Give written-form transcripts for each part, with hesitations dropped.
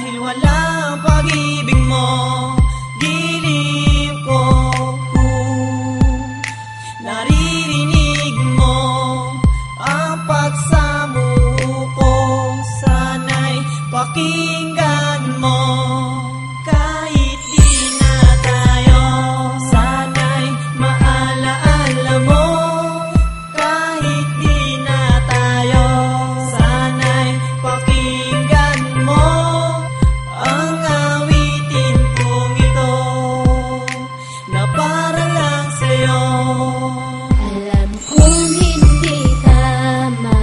Dahil walang pag-ibig mo, giliw ko. Naririnig mo ang pagsamuko, sana'y pakinggan mo. Kahit di na tayo, sana'y maalaala mo. Kahit di na tayo, sana'y pakinggan mo ang awitin kong ito na para lang sa'yo. Alam kong hindi tama,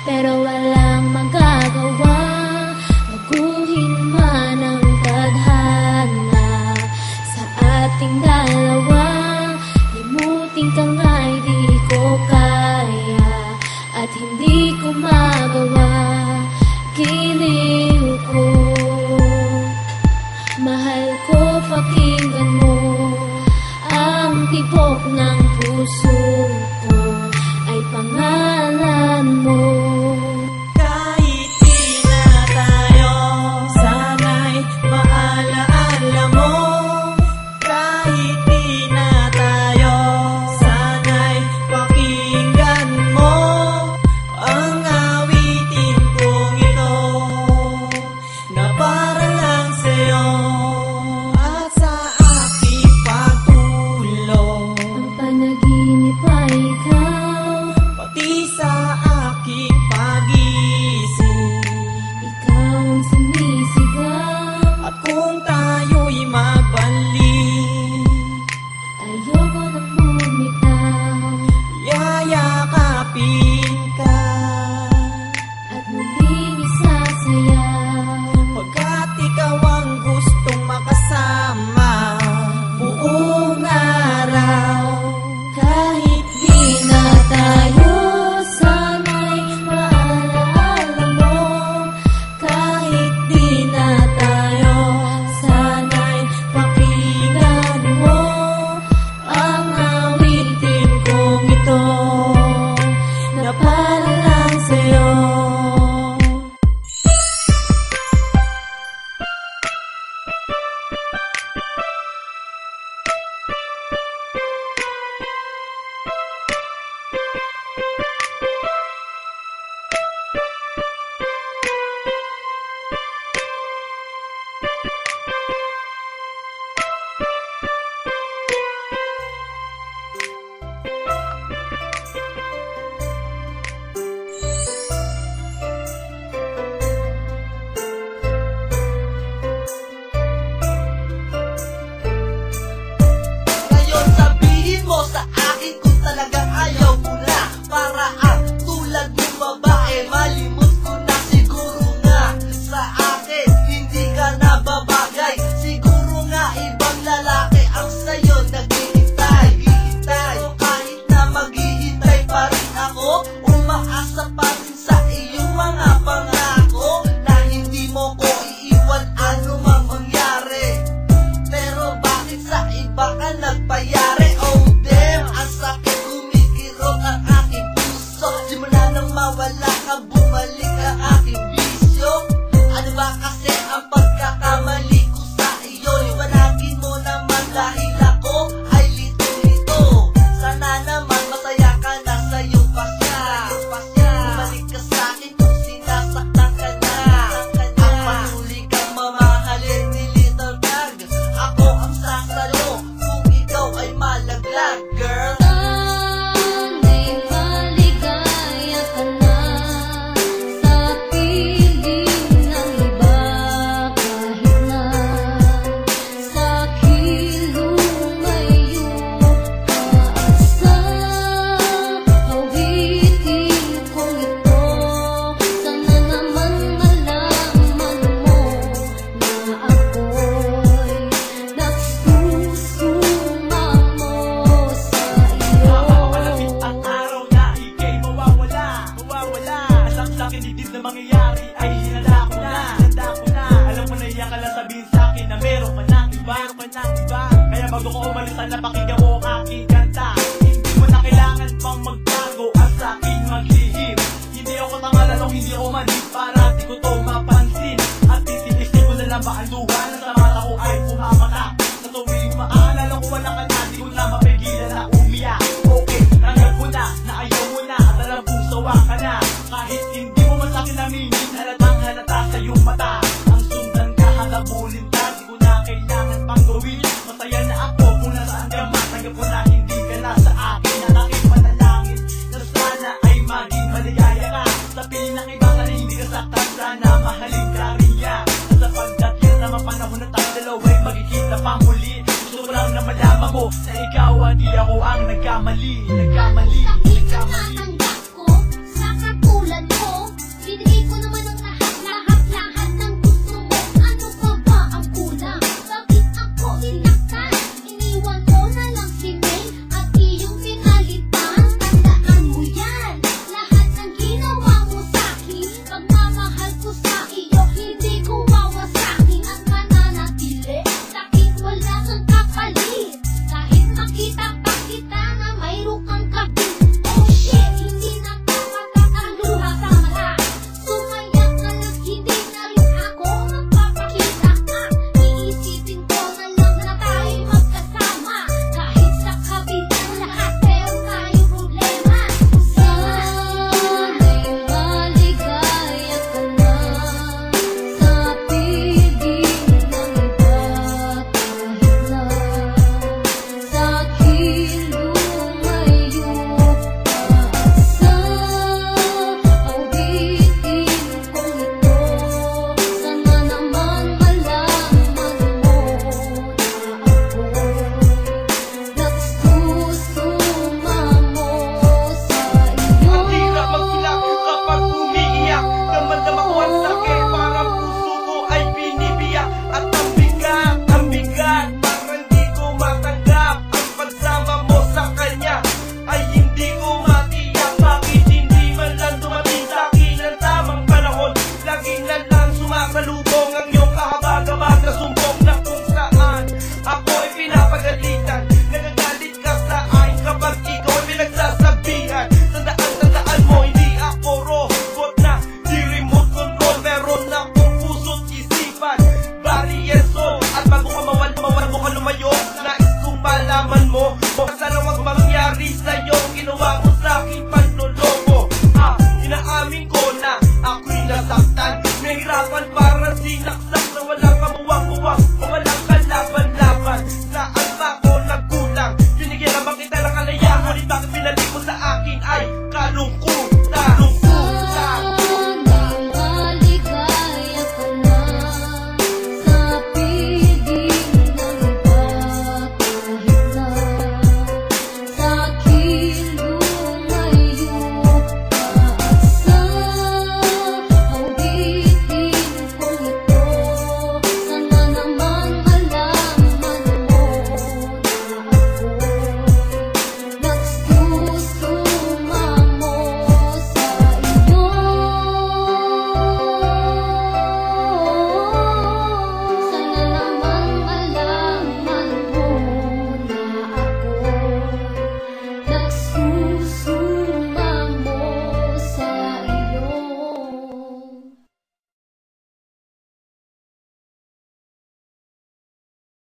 pero walang magagawa. Baguhin man ang tadhana sa ating dalawa. Limutin ka nga'y di ko kaya at hindi ko magawa. Giliw ko, mahal ko, pakinggan mo ang tibok ng puso ko ay pangalan mo. Kahit di na tayo, sana'y maalaala mo. Kahit di na tayo, sana'y pakinggan mo ang awitin kong ito na para lang sa'yo. At sa aking pagtulog, Ang panaginip ay ikaw, pati sa aking pag-isip, ikaw ang sumisigaw. at kung tayo'y magbalik, Ayoko nang bumitaw yayakapin ka. at muling isasayaw. Pagkat ikaw ang gustong makasama buong araw. Kahit di na tayo, sana'y maalaala mo. Kahit di na tayo, sana'y pakinggan mo ang awitin kong ito na para lang sa'yo. Ngayon sabihin mo sa akin kung talagang ayaw mo na. Para ang tulad mong babae, malimot ko na siguro nga. Sa akin, hindi ka na babagay. Siguro nga ibang lalaki ang sa'yo naghihintay. Pero kahit na maghihintay pa rin ako, umaasa pa rin sa iyong mga pangako na hindi mo ko iiwan ano mang mangyari. Pero bakit sa iba ka nagpayari? Oh damn, ang sakit, kumikirot ang aking puso. Simula nang mawala ka, bumalik ang aking bisyo. Ano ba kasi ang pagkakamali ko sa iyo? Liwanagin mo naman dahil ako ay lito-lito. Sana naman masaya ka na sa iyong pasya. Bumalik ka sa akin kung sinasaktan ka na. Ang patuloy kang mamahalin ni Little Dog. Ako ang sasalo kung ikaw ay malaglag, girl. Sana'y maligaya ka na sa piling ng iba. Kahit na sa kilong ngayon paasa, awitin kong ito. Sana naman malaman mo na ako'y nagsusumamo sa iyo. Malamig ang araw na ika'y mawawala. Saksakin didib na mangyayari ay hinala ko na. Alam mo na iyan ka lang sabihin sa'kin na meron ka ng iba. Kaya bago ko umalis sana pakinggan mo ang aking kanta. Hindi mo na kailangan pang magbago at sa'kin maglihim. Hindi ako tanga lalong hindi ako manis para di ko to mapansin. At titiisin ko na lang ba ang luha na sa mata ko ay pumapata? Sa tuwing maaalala ko wala ka na, di ko na mapigilan na umiyak. Okay, tanggap ko na ayaw mo na at alam kong sawa ka na. Kahit hindi mo man sa'kin aminin, halatang halata sa iyong mata. Ang sundan ka, halabulin ka, di ko na kailangan pang gawin. Masaya na ako kung nasaan ka man, tanggap ko na hindi ka na sa akin. At aking panalangin na sana ay maging maligaya ka. Sa piling ng iba ka rin hindi ka saktan, sana mahalin ka rin niya. At sapagkat yan naman panahon na tayo dalawa'y magkikita pa muli. Gusto ko lang na malaman mo na ikaw hindi ako ang nagkamali. Natanggap ko sa katulad mo. Binigay ko naman ang lahat ng gusto mo. Ano pa ba ang kulang? Bakit ako inaktan? Iniwan ko na lang si May at iyong pinalitan. Tandaan mo yan, lahat ng ginawa mo sa'kin. Pagmamahal ko sa iyo, hindi ko wawasakin. At mananatili, sa'kin wala kang kapalit. Kahit makita pa kita na mayroon kang kabit. Oh shit, hindi na kamagat ang luha sa mata. Sumayak ka lang, hindi na rin ako magpapakita ka. Iisipin ko na lang na tayo'y magkasama. Kahit sa kabilang lahat, meron tayong problema. Sana'y maligaya ka na sa piling ng iba. Kahit na sa'kin lumayo ka at sa awitin kong ito. Sana naman malaman mo na ako'y nagsusumamo sa iyo. Ang hirap magsilak kapag umiiyak. Damdam ko ang sakit, parang puso ko ay binibiyak. At ang bigat, parang di ko matanggap. Ang pagsama mo sa kanya ay hindi ko matiyak. Bakit hindi man lang dumating sa'kin ang tamang panahon? Lagi na lang sumasalubong ang iyong kahabag-habag na sumbong na kung saan ako ay pinapagalitan. Nagagalit ka sa akin kapag ikaw ay pinagsasabihan. Tandaan mo, hindi ako robot na di remote control. Meron akong puso't isipan, body and soul. At bago ka mawala mo ka lumayo, nais kong malaman mo sana wag mangyari sa'yo ginawa mo sa'king panloloko. Inaamin ko na ako'y nasaktan. Nahirapan parang sinaksak na walang kamuwang-muwang.